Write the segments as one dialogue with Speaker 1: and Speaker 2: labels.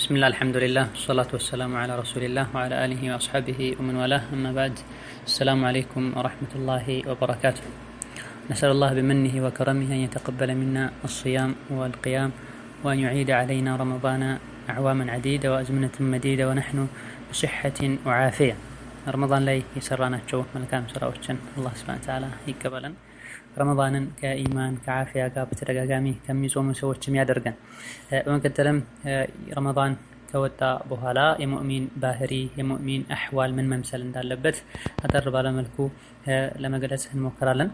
Speaker 1: بسم الله الحمد لله والصلاة والسلام على رسول الله وعلى آله وأصحابه ومن والاه أما بعد السلام عليكم ورحمة الله وبركاته. نسأل الله بمنه وكرمه أن يتقبل منا الصيام والقيام وأن يعيد علينا رمضان أعواما عديدة وأزمنة مديدة ونحن بصحة وعافية. رمضان لي يسرانا تشوف ملكام سراوتشن الله سبحانه وتعالى يقبلن ረመዳንን ከኢማን ከዓፊያ ጋር በተደጋጋሚ ከሚጾሙ ሰዎችም ያደርገን። በመቀጠልም ረመዳን ከወጣ በኋላ የሙእሚን ባህሪ የሙእሚን አህዋል ምን መምሰል እንዳለበት አጠር ባለ መልኩ ለመግለጽ እንሞክራለን።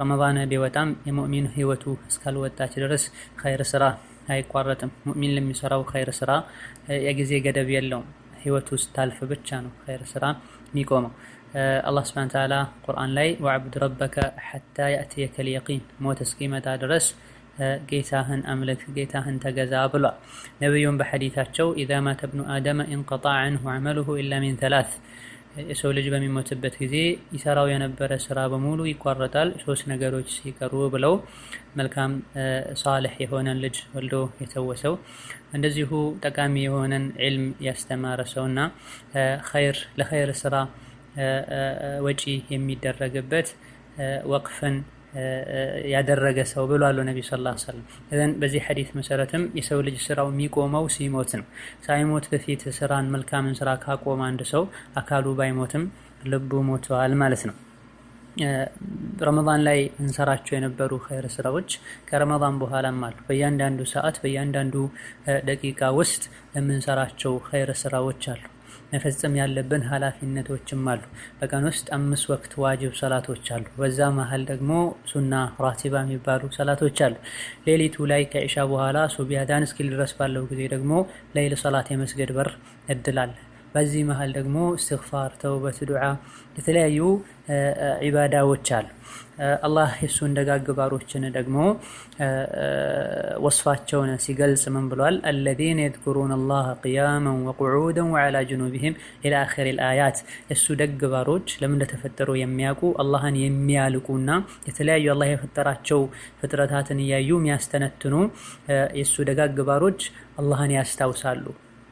Speaker 1: ረመዳን ቢወጣም የሙእሚን ህይወቱ እስካልወጣች ድረስ ኸይር ስራ አይቋረጥም። ሙእሚን ለሚሰራው ኸይር ስራ የጊዜ ገደብ የለውም። ህይወቱ ስታልፍ ብቻ ነው ኸይር ስራ የሚቆመው። አላህ ስብሐነ ወተዓላ ቁርአን ላይ ወዐብድ ረበከ ሐታ ያእትየከል የቂን ሞት እስኪመጣ ድረስ ጌታህን አምልክ ጌታህን ተገዛ ብሏል። ነቢዩም በሐዲታቸው ኢዛ ማተ ብኑ አደመ እንቀጠዐ ዐንሁ ዐመሉሁ ኢላ ሚን ሰላስ የሰው ልጅ በሚሞትበት ጊዜ ይሰራው የነበረ ስራ በሙሉ ይቋረጣል ሶስት ነገሮች ሲቀሩ ብለው መልካም ሷሊህ የሆነን ልጅ ወልዶ የተወሰው እንደዚሁ ጠቃሚ የሆነን ዒልም ያስተማረ ሰውና ለኸይር ስራ ወጪ የሚደረግበት ወቅፍን ያደረገ ሰው ብሏል ነብዩ ሰለላሁ ዐለይሂ ወሰለም። እዘን በዚህ ሐዲስ መሰረትም የሰው ልጅ ስራው የሚቆመው ሲሞት ነው። ሳይሞት በፊት ስራን መልካምን ስራ ካቆመ አንድ ሰው አካሉ ባይሞትም ልቡ ሞቷል ማለት ነው። ረመዳን ላይ እንሰራቸው የነበሩ ኸይር ስራዎች ከረመዳን በኋላም አሉ። በእያንዳንዱ ሰዓት በእያንዳንዱ ደቂቃ ውስጥ የምንሰራቸው ኸይር ስራዎች አሉ። መፈጸም ያለብን ኃላፊነቶችም አሉ። በቀን ውስጥ 5 ወቅት ዋጅብ ሰላቶች አሉ። በዛ መሃል ደግሞ ሱና ራቲባ የሚባሉ ሰላቶች አሉ። ሌሊቱ ላይ ከኢሻ በኋላ ሱብህ አዳን እስኪል ድረስ ባለው ጊዜ ደግሞ ለይል ሰላት የመስገድ በር እድል አለ። በዚህ መሃል ደግሞ እስትግፋር፣ ተውበት፣ ዱዓ የተለያዩ ዒባዳዎች አሉ። አላህ የሱን ደጋግ ባሮችን ደግሞ ወስፋቸውን ሲገልጽ ምን ብሏል? አለዚነ የዝኩሩነ አላህ ቂያመን ወቁዑደን ወዐላ ጁኑቢሂም ኢላ አኺሪል አያት። የሱ ደግ ባሮች ለምን እንደተፈጠሩ የሚያውቁ አላህን የሚያልቁና የተለያዩ አላህ የፈጠራቸው ፍጥረታትን እያዩ የሚያስተነትኑ የሱ ደጋግ ባሮች አላህን ያስታውሳሉ።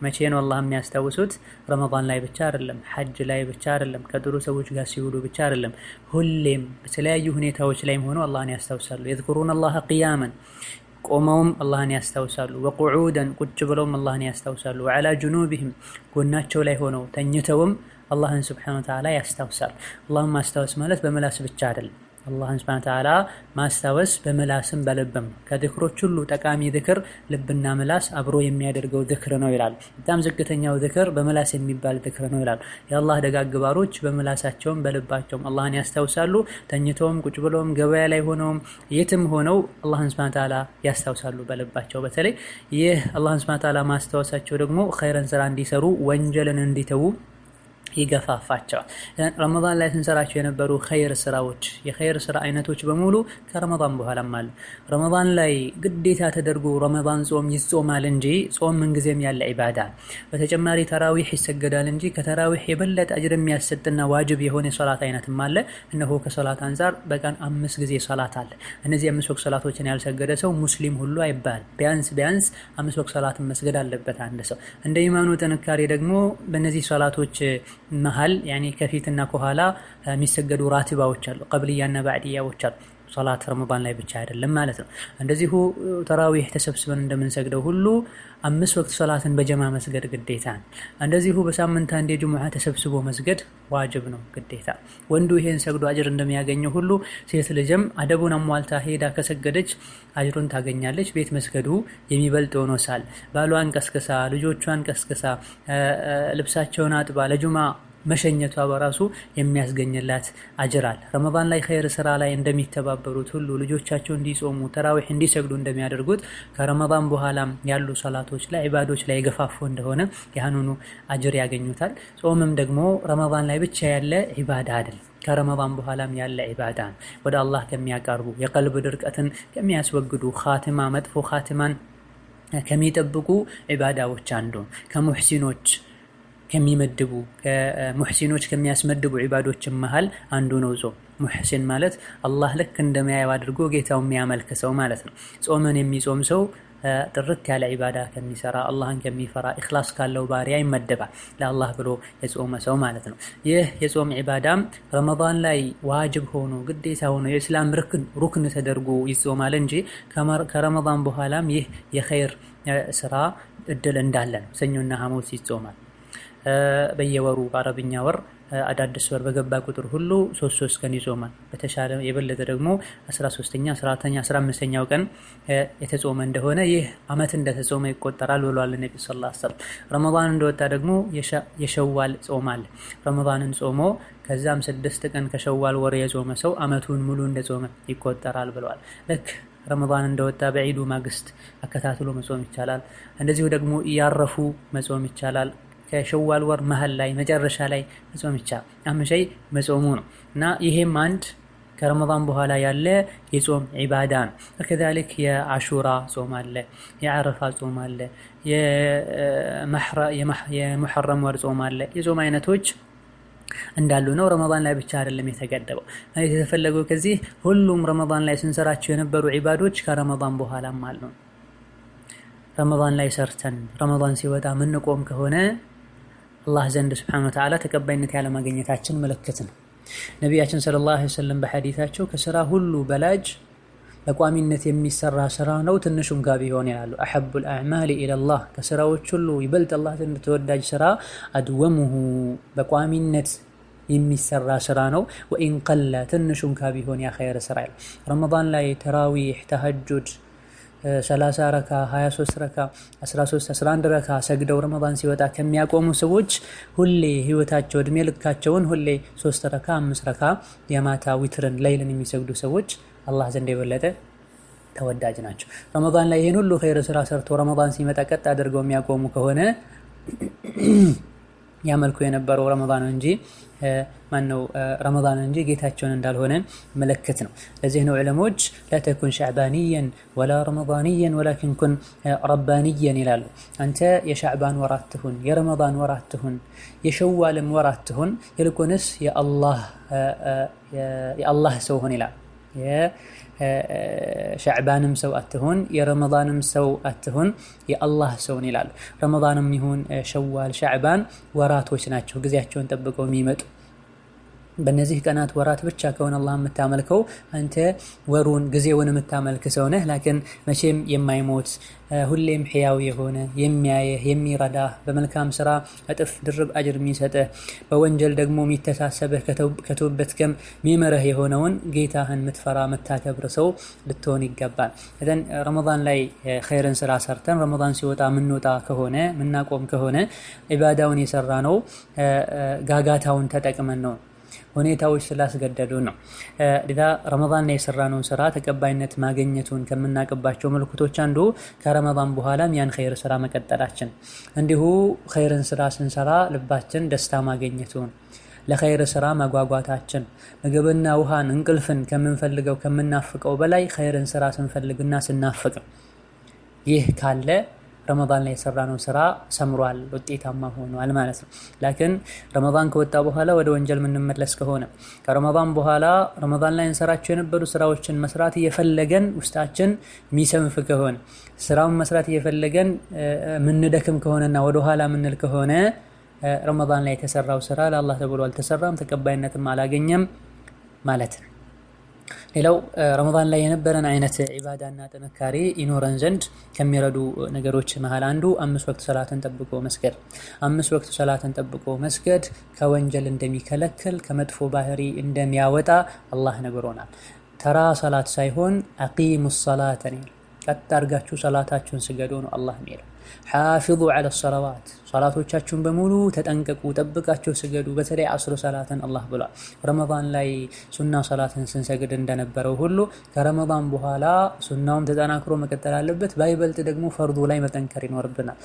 Speaker 1: መቼ ነው አላህ የሚያስታውሱት? ረመዳን ላይ ብቻ አይደለም፣ ሐጅ ላይ ብቻ አይደለም፣ ከጥሩ ሰዎች ጋር ሲውሉ ብቻ አይደለም፣ ሁሌም በተለያዩ ሁኔታዎች ላይም ሆነው አላህን ያስታውሳሉ። የዝኩሩነ አላህ ቂያመን ቆመውም አላህን ያስታውሳሉ፣ ወቁዑደን ቁጭ ብለውም አላህን ያስታውሳሉ፣ ወዐላ ጁኑቢሂም ጎናቸው ላይ ሆነው ተኝተውም አላህን ሱብሓነሁ ወተዓላ ያስታውሳሉ። አላህን ማስታወስ ማለት በምላስ ብቻ አይደለም። አላህን ሱብሓነሁ ወተዓላ ማስታወስ በምላስም በልብም ከዝክሮች ሁሉ ጠቃሚ ዝክር ልብና ምላስ አብሮ የሚያደርገው ዝክር ነው ይላል። በጣም ዝቅተኛው ዝክር በምላስ የሚባል ዝክር ነው ይላል። የአላህ ደጋግ ባሮች በምላሳቸውም በልባቸውም አላህን ያስታውሳሉ። ተኝተውም ቁጭ ብለውም ገበያ ላይ ሆነውም የትም ሆነው አላህን ሱብሓነሁ ወተዓላ ያስታውሳሉ በልባቸው። በተለይ ይህ አላህን ሱብሓነሁ ወተዓላ ማስታወሳቸው ደግሞ ኸይረን ስራ እንዲሰሩ ወንጀልን እንዲተዉ ይገፋፋቸዋል። ረመዳን ላይ ስንሰራቸው የነበሩ ኸይር ስራዎች የኸይር ስራ አይነቶች በሙሉ ከረመዳን በኋላም አሉ። ረመዳን ላይ ግዴታ ተደርጎ ረመዳን ጾም ይጾማል እንጂ ጾም ምንጊዜም ያለ ዒባዳ። በተጨማሪ ተራዊህ ይሰገዳል እንጂ ከተራዊህ የበለጠ አጅር የሚያሰጥና ዋጅብ የሆነ ሶላት አይነትም አለ። እነሆ ከሶላት አንፃር በቀን 5 ጊዜ ሶላት አለ። እነዚህ 5 ወቅት ሶላቶችን ያልሰገደ ሰው ሙስሊም ሁሉ አይባል። ቢያንስ 5 ወቅት ሶላትን መስገድ አለበት አንድ ሰው። እንደ ኢማኑ ጥንካሬ ደግሞ በእነዚህ ሶላቶች መሃል ያኒ ከፊትና ከኋላ የሚሰገዱ ራቲባዎች አሉ፣ ቀብልያና ባዕድያዎች አሉ። ሶላት ረመዳን ላይ ብቻ አይደለም ማለት ነው። እንደዚሁ ተራዊህ ተሰብስበን እንደምንሰግደው ሁሉ 5 ወቅት ሶላትን በጀማ መስገድ ግዴታ ነው። እንደዚሁ በሳምንት አንዴ ጁሙዓ ተሰብስቦ መስገድ ዋጅብ ነው ግዴታ። ወንዱ ይሄን ሰግዶ አጅር እንደሚያገኘው ሁሉ ሴት ልጅም አደቡን አሟልታ ሄዳ ከሰገደች አጅሩን ታገኛለች። ቤት መስገዱ የሚበልጥ ሆኖ ሳል ባሏን ቀስቅሳ ልጆቿን ቀስቅሳ ልብሳቸውን አጥባ ለጁሙዓ መሸኘቷ በራሱ የሚያስገኝላት አጅር አለ። ረመዳን ላይ ኸይር ስራ ላይ እንደሚተባበሩት ሁሉ ልጆቻቸው እንዲጾሙ ተራዊህ እንዲሰግዱ እንደሚያደርጉት ከረመዳን በኋላም ያሉ ሰላቶች ላይ ዒባዶች ላይ የገፋፉ እንደሆነ ያንኑ አጅር ያገኙታል። ጾምም ደግሞ ረመዳን ላይ ብቻ ያለ ዒባዳ አይደለም፣ ከረመዳን በኋላም ያለ ዒባዳ ነው። ወደ አላህ ከሚያቀርቡ የቀልብ ድርቀትን ከሚያስወግዱ ኻቲማ መጥፎ ኻቲማን ከሚጠብቁ ዒባዳዎች አንዱ ከሙሕሲኖች ከሚመድቡ ከሙህሲኖች ከሚያስመድቡ ዒባዶች መሃል አንዱ ነው ጾም። ሙህሲን ማለት አላህ ልክ እንደሚያየው አድርጎ ጌታው የሚያመልክ ሰው ማለት ነው። ጾምን የሚጾም ሰው ጥርት ያለ ዒባዳ ከሚሰራ አላህን ከሚፈራ ኢኽላስ ካለው ባሪያ ይመደባል፣ ለአላህ ብሎ የጾመ ሰው ማለት ነው። ይህ የጾም ዒባዳም ረመዳን ላይ ዋጅብ ሆኖ ግዴታ ሆኖ የእስላም ሩክን ተደርጎ ይጾማል እንጂ ከረመዳን በኋላም ይህ የኸይር ስራ እድል እንዳለ ነው። ሰኞና ሐሙስ ይጾማል። በየወሩ በአረብኛ ወር አዳዲስ ወር በገባ ቁጥር ሁሉ 3 ቀን ይጾማል። በተሻለ የበለጠ ደግሞ 13ኛ፣ 14ኛ፣ 15ኛው ቀን የተጾመ እንደሆነ ይህ አመት እንደተጾመ ይቆጠራል ብሏል ነብዩ ሰለላሁ ዐለይሂ ወሰለም። ረመዳን እንደወጣ ደግሞ የሸዋል ጾም አለ። ረመዳንን ጾሞ ከዛም 6 ቀን ከሸዋል ወር የጾመ ሰው አመቱን ሙሉ እንደጾመ ይቆጠራል ብለዋል። ልክ ረመዳን እንደወጣ በዒዱ ማግስት አከታትሎ መጾም ይቻላል። እንደዚሁ ደግሞ እያረፉ መጾም ይቻላል። ከሸዋል ወር መሀል ላይ መጨረሻ ላይ መጾም ይቻላል። አሁን ሸይ መጾሙ ነው እና ይሄም አንድ ከረመዳን በኋላ ያለ የጾም ዒባዳ ነው። ከዛልክ የአሹራ ጾም አለ፣ የዓረፋ ጾም አለ፣ የሙሐረም ወር ጾም አለ። የጾም አይነቶች እንዳሉ ነው። ረመዳን ላይ ብቻ አይደለም የተገደበው። የተፈለገው ከዚህ ሁሉም ረመዳን ላይ ስንሰራቸው የነበሩ ዒባዶች ከረመዳን በኋላም አሉ። ረመዳን ላይ ሰርተን ረመዳን ሲወጣ ምንቆም ከሆነ አላህ ዘንድ ሱብሓነሁ ወተዓላ ተቀባይነት ያለማግኘታችን ምልክት ነው። ነቢያችን ሰለላሁ ዐለይሂ ወሰለም በሐዲታቸው ከስራ ሁሉ በላጭ በቋሚነት የሚሰራ ስራ ነው ትንሹም ጋር ቢሆን ይላሉ። አሐቡል አዕማሊ ኢለላህ ከስራዎች ሁሉ ይበልጥ አላህ ዘንድ ተወዳጅ ስራ አድወሙሁ በቋሚነት የሚሰራ ስራ ነው። ወኢን ቀለ ትንሹም ጋር ቢሆን ያ ኸይር ስራ ይላል። ረመዳን ላይ ተራዊህ፣ ተሐጁድ 30 ረካ 23 ረካ 13 11 ረካ ሰግደው ረመዳን ሲወጣ ከሚያቆሙ ሰዎች ሁሌ ህይወታቸው እድሜ ልካቸውን ሁሌ 3 ረካ 5 ረካ የማታ ዊትርን ለይልን የሚሰግዱ ሰዎች አላህ ዘንድ የበለጠ ተወዳጅ ናቸው። ረመዳን ላይ ይሄን ሁሉ ኸይር ስራ ሰርቶ ረመዳን ሲመጣ ቀጥ አድርገው የሚያቆሙ ከሆነ ያመልኩ የነበረው ረመዳን እንጂ ረመዳን እንጂ ጌታቸውን እንዳልሆነ ምልክት ነው። ለዚህ ነው ዑለሞች ላተኩን ሸዕባንየን ወላ ረመዳንየን ወላኪን ኩን ረባንየን ይላሉ። አንተ የሸዕባን ወራት ትሁን፣ የረመዳን ወራት ትሁን፣ የሸዋልም ወራት ትሁን፣ ይልቁንስ የአላህ ሰው ሁን ይላል። የሸዕባንም ሰው አትሁን፣ የረመዳንም ሰው አትሁን፣ የአላህ ሰውን ይላሉ። ረመዳንም ይሁን ሸዋል፣ ሸዕባን ወራቶች ናቸው ጊዜያቸውን ጠብቀው የሚመጡ። በእነዚህ ቀናት ወራት ብቻ ከሆነ አላህ የምታመልከው አንተ ወሩን ጊዜውን የምታመልክ ሰው ነህ። ላኪን መቼም የማይሞት ሁሌም ሕያው የሆነ የሚያየህ የሚረዳህ በመልካም ስራ እጥፍ ድርብ አጅር የሚሰጥህ በወንጀል ደግሞ የሚተሳሰብህ ከተውበትከም የሚምርህ የሆነውን ጌታህን የምትፈራ የምታከብር ሰው ልትሆን ይገባል። እዘን ረመዳን ላይ ኸይርን ስራ ሰርተን ረመዳን ሲወጣ የምንወጣ ከሆነ የምናቆም ከሆነ ዒባዳውን የሰራ ነው ጋጋታውን ተጠቅመን ነው፣ ሁኔታዎች ስላስገደዱ ነው። ለዛ ረመዳን ላይ የሰራነውን ስራ ተቀባይነት ማግኘቱን ከምናቀባቸው ምልክቶች አንዱ ከረመዳን በኋላም ያን ኸይር ስራ መቀጠላችን፣ እንዲሁ ኸይርን ስራ ስንሰራ ልባችን ደስታ ማግኘቱን፣ ለኸይር ስራ መጓጓታችን፣ ምግብና ውሃን እንቅልፍን ከምንፈልገው ከምናፍቀው በላይ ኸይርን ስራ ስንፈልግና ስናፍቅ ይህ ካለ ረመዳን ላይ የሰራነው ስራ ሰምሯል፣ ውጤታማ ሆኗል ማለት ነው። ላኪን ረመዳን ከወጣ በኋላ ወደ ወንጀል የምንመለስ ከሆነ ከረመዳን በኋላ ረመዳን ላይ እንሰራቸው የነበሩ ስራዎችን መስራት እየፈለገን ውስጣችን የሚሰንፍ ከሆነ ስራውን መስራት እየፈለገን ምንደክም ከሆነና ወደ ኋላ ምንል ከሆነ ረመዳን ላይ የተሰራው ስራ ለአላህ ተብሎ አልተሰራም፣ ተቀባይነትም አላገኘም ማለት ነው። ሌላው ረመዳን ላይ የነበረን አይነት ዒባዳና ጥንካሬ ይኖረን ዘንድ ከሚረዱ ነገሮች መሃል አንዱ 5 ወቅት ሰላትን ጠብቆ መስገድ። 5 ወቅት ሰላትን ጠብቆ መስገድ ከወንጀል እንደሚከለክል ከመጥፎ ባህሪ እንደሚያወጣ አላህ ነግሮናል። ተራ ሰላት ሳይሆን አቂሙ ሰላተን ቀጥ አድርጋችሁ ሰላታችሁን ስገዱ ነው አላህ የሚለው። ሓፊዙ ዐለ ሰለዋት ሰላቶቻችሁን በሙሉ ተጠንቀቁ፣ ጠብቃችሁ ስገዱ። በተለይ አስር ሰላትን አላህ ብሏል። ረመዳን ላይ ሱና ሰላትን ስንሰግድ እንደነበረው ሁሉ ከረመዳን በኋላ ሱናውም ተጠናክሮ መቀጠል አለበት። ባይበልጥ ደግሞ ፈርዱ ላይ መጠንከር ይኖርብናል።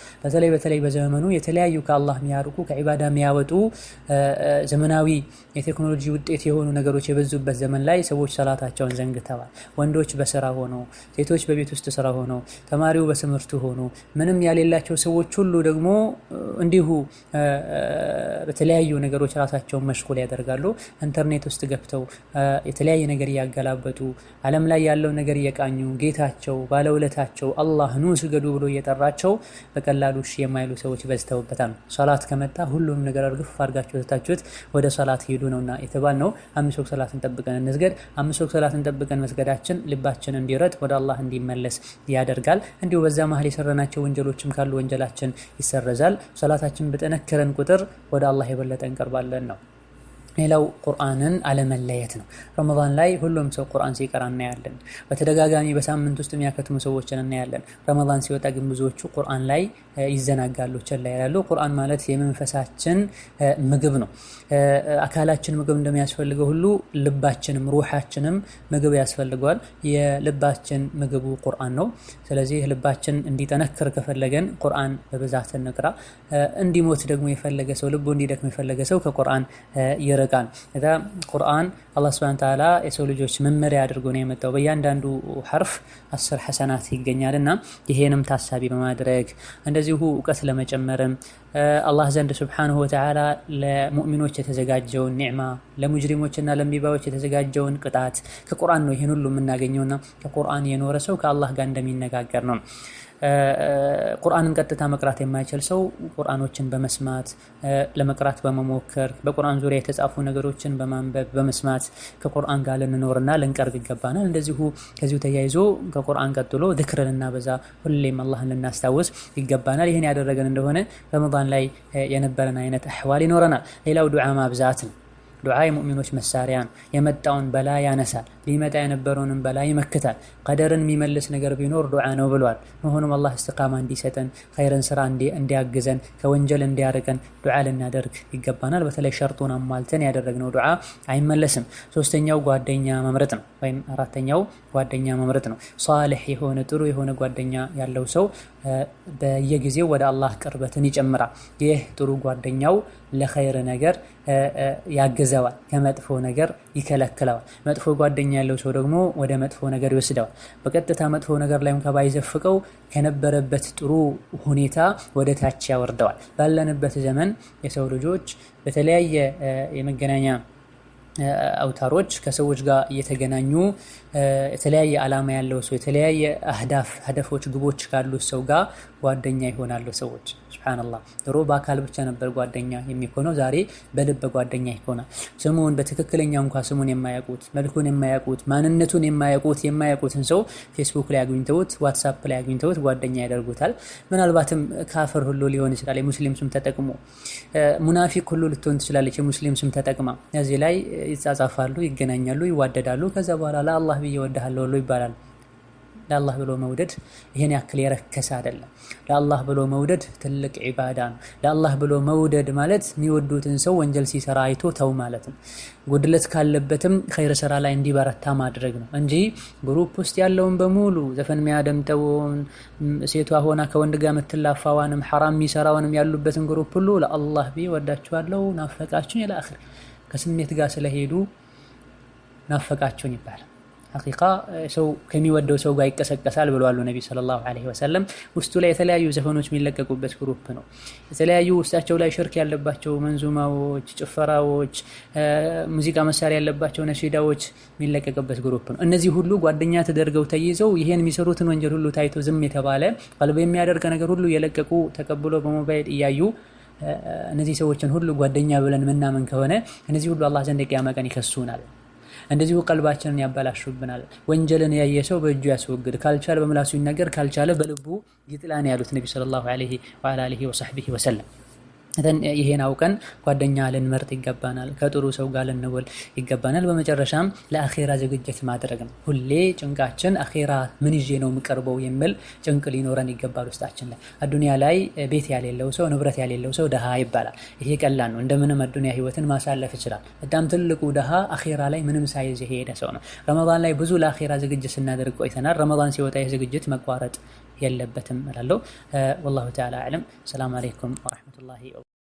Speaker 1: በተለይ በዘመኑ የተለያዩ ከአላህ የሚያርቁ ከዒባዳ የሚያወጡ ዘመናዊ የቴክኖሎጂ ውጤት የሆኑ ነገሮች የበዙበት ዘመን ላይ ሰዎች ሰላታቸውን ዘንግተዋል። ወንዶች በስራ ሆነው፣ ሴቶች በቤት ውስጥ ስራ ሆነው፣ ተማሪው በትምህርቱ ሆኖ ምንም ያሌላቸው ሰዎች ሁሉ ደግሞ እንዲሁ በተለያዩ ነገሮች ራሳቸውን መሽጉል ያደርጋሉ። ኢንተርኔት ውስጥ ገብተው የተለያየ ነገር እያገላበጡ ዓለም ላይ ያለው ነገር እየቃኙ ጌታቸው ባለውለታቸው አላህ ኑ ስገዱ ብሎ እየጠራቸው በቀላሉ እሺ የማይሉ ሰዎች በዝተውበታል። ሶላት ከመጣ ሁሉም ነገር እርግፍ አድርጋችሁ ትታችሁት ወደ ሶላት ሄዱ ነውና የተባልነው። 5 ወቅት ሶላትን ጠብቀን እንስገድ። 5 ወቅት ሶላትን ጠብቀን መስገዳችን ልባችን እንዲረጥ ወደ አላህ እንዲመለስ ያደርጋል። እንዲሁ በዛ መሀል የሰራናቸው ወንጀሎችም ካሉ ወንጀላችን ይሰረዛል። ሶላታችን በጠነከረን ቁጥር ወደ አላህ የበለጠ እንቀርባለን ነው። ሌላው ቁርአንን አለመለየት ነው። ረመዳን ላይ ሁሉም ሰው ቁርአን ሲቀራ እናያለን። በተደጋጋሚ በሳምንት ውስጥ የሚያከትሙ ሰዎችን እናያለን። ረመዳን ሲወጣ ግን ብዙዎቹ ቁርአን ላይ ይዘናጋሉ፣ ቸላ ይላሉ። ቁርአን ማለት የመንፈሳችን ምግብ ነው። አካላችን ምግብ እንደሚያስፈልገው ሁሉ ልባችንም ሩሃችንም ምግብ ያስፈልገዋል። የልባችን ምግቡ ቁርአን ነው። ስለዚህ ልባችን እንዲጠነክር ከፈለገን ቁርአን በብዛት እንቅራ። እንዲሞት ደግሞ የፈለገ ሰው ልቡ እንዲደክም የፈለገ ሰው ከቁርአን ይርቃል። እዛ ቁርአን አላህ Subhanahu Wa Ta'ala የሰው ልጆች መመሪያ አድርጎ ነው የመጣው። በእያንዳንዱ ሐርፍ 10 ሐሰናት ይገኛልና ይሄንም ታሳቢ በማድረግ እንደዚሁ ዕውቀት ለመጨመርም አላህ ዘንድ Subhanahu Wa Ta'ala ለሙእሚኖች የተዘጋጀውን ኒዕማ ለሙጅሪሞችና ለሚባዮች የተዘጋጀውን ቅጣት ከቁርአን ነው ይሄን ሁሉ የምናገኘውና ከቁርአን የኖረ ሰው ከአላህ ጋር እንደሚነጋገር ነው። ቁርአንን ቀጥታ መቅራት የማይችል ሰው ቁርአኖችን በመስማት ለመቅራት በመሞከር በቁርአን ዙሪያ የተጻፉ ነገሮችን በማንበብ በመስማት ከቁርአን ጋር ልንኖርና ልንቀርብ ይገባናል። እንደዚሁ ከዚሁ ተያይዞ ከቁርአን ቀጥሎ ዚክርንና በዛ ሁሌም አላህን ልናስታውስ ይገባናል። ይሄን ያደረገን እንደሆነ ረመዳን ላይ የነበረን አይነት አህዋል ይኖረናል። ሌላው ዱዓ ማብዛት ነው። ዱዓ የሙእሚኖች መሳሪያ ነው። የመጣውን በላ ያነሳል፣ ሊመጣ የነበረውንም በላ ይመክታል። ቀደርን የሚመልስ ነገር ቢኖር ዱዓ ነው ብሏል። መሆኑም አላህ እስትቃማ እንዲሰጠን ኸይርን ስራ እንዲያግዘን ከወንጀል እንዲያርቀን ዱዓ ልናደርግ ይገባናል። በተለይ ሸርጡን አሟልተን ያደረግነው ዱዓ አይመለስም። ሶስተኛው ጓደኛ መምረጥ ነው፣ ወይም አራተኛው ጓደኛ መምረጥ ነው። ሷሊህ የሆነ ጥሩ የሆነ ጓደኛ ያለው ሰው በየጊዜው ወደ አላህ ቅርበትን ይጨምራል። ይህ ጥሩ ጓደኛው ለኸይር ነገር ያግዘዋል፣ ከመጥፎ ነገር ይከለክለዋል። መጥፎ ጓደኛ ያለው ሰው ደግሞ ወደ መጥፎ ነገር ይወስደዋል። በቀጥታ መጥፎ ነገር ላይም ከባይዘፍቀው ከነበረበት ጥሩ ሁኔታ ወደ ታች ያወርደዋል። ባለንበት ዘመን የሰው ልጆች በተለያየ የመገናኛ አውታሮች ከሰዎች ጋር እየተገናኙ የተለያየ ዓላማ ያለው ሰው የተለያየ ህደፎች ግቦች ካሉት ሰው ጋር ጓደኛ ይሆናሉ ሰዎች። ሱብሃንአላህ ድሮ በአካል ብቻ ነበር ጓደኛ የሚሆነው፣ ዛሬ በልብ ጓደኛ ይሆናል። ስሙን በትክክለኛ እንኳን ስሙን የማያውቁት መልኩን የማያውቁት ማንነቱን የማያውቁትን ሰው ፌስቡክ ላይ አግኝተውት ዋትስአፕ ላይ አግኝተውት ጓደኛ ያደርጉታል። ምናልባትም ካፍር ሁሉ ሊሆን ይችላል የሙስሊም ስም ተጠቅሞ፣ ሙናፊቅ ሁሉ ልትሆን ትችላለች የሙስሊም ስም ተጠቅማ። እዚህ ላይ ይጻጻፋሉ፣ ይገናኛሉ፣ ይዋደዳሉ። ከዛ በኋላ ለአላህ ብዬ ወድሃለሁ ይባላል። ለአላህ ብሎ መውደድ ይሄን ያክል የረከሰ አይደለም። ለአላህ ብሎ መውደድ ትልቅ ዒባዳ ነው። ለአላህ ብሎ መውደድ ማለት የሚወዱትን ሰው ወንጀል ሲሰራ አይቶ ተው ማለት ነው። ጉድለት ካለበትም ኸይር ስራ ላይ እንዲበረታ ማድረግ ነው እንጂ ግሩፕ ውስጥ ያለውን በሙሉ ዘፈን የሚያደምጠውን ሴቷ ሆና ከወንድ ጋር የምትላፋዋንም ሐራም የሚሰራውንም ያሉበትን ግሩፕ ሁሉ ለአላህ ብዬ ወዳችኋለሁ ናፈቃችሁኝ ኢላ አኺር ከስሜት ጋር ስለሄዱ ናፈቃችሁኝ ይባላል። ሐቂቃ ሰው ከሚወደው ሰው ጋር ይቀሰቀሳል ብለዋል ነብዩ ሰለላሁ ዐለይሂ ወሰለም። ውስጡ ላይ የተለያዩ ዘፈኖች የሚለቀቁበት ግሩፕ ነው። የተለያዩ ውስጣቸው ላይ ሽርክ ያለባቸው መንዙማዎች፣ ጭፈራዎች፣ ሙዚቃ መሳሪያ ያለባቸው ነሺዳዎች የሚለቀቁበት ግሩፕ ነው። እነዚህ ሁሉ ጓደኛ ተደርገው ተይዘው ይሄን የሚሰሩትን ወንጀል ሁሉ ታይቶ ዝም የተባለ ቀልብ የሚያደርግ ነገር ሁሉ የለቀቁ ተቀብሎ በሞባይል እያዩ እነዚህ ሰዎችን ሁሉ ጓደኛ ብለን ምናምን ከሆነ እነዚህ ሁሉ አላህ ዘንድ ቂያማ ቀን ይከሱናል። እንደዚሁ ቀልባችንን ያበላሹብናል። ወንጀልን ያየ ሰው በእጁ ያስወግድ፣ ካልቻለ በምላሱ ይናገር፣ ካልቻለ በልቡ ይጥላን ያሉት ነብዩ ሰለላሁ ዐለይሂ ወአሊሂ ወሰለም። ይሄን አውቀን ጓደኛ ልንመርጥ ይገባናል። ከጥሩ ሰው ጋር ልንውል ይገባናል። በመጨረሻም ለአኺራ ዝግጅት ማድረግ ነው። ሁሌ ጭንቃችን አኺራ ምን ይዤ ነው የምቀርበው የሚል ጭንቅ ሊኖረን ይገባል ውስጣችን ላይ። አዱንያ ላይ ቤት ያሌለው ሰው ንብረት ያሌለው ሰው ደሃ ይባላል። ይሄ ቀላል ነው። እንደምንም አዱንያ ህይወትን ማሳለፍ ይችላል። በጣም ትልቁ ደሃ አኺራ ላይ ምንም ሳይዝ የሄደ ሰው ነው። ረመዳን ላይ ብዙ ለአኺራ ዝግጅት ስናደርግ ቆይተናል። ረመዳን ሲወጣ ይህ ዝግጅት መቋረጥ የለበትም እላለሁ። ወላሁ ተዓላ አዕለም። ሰላም አለይኩም ወራህመቱላሂ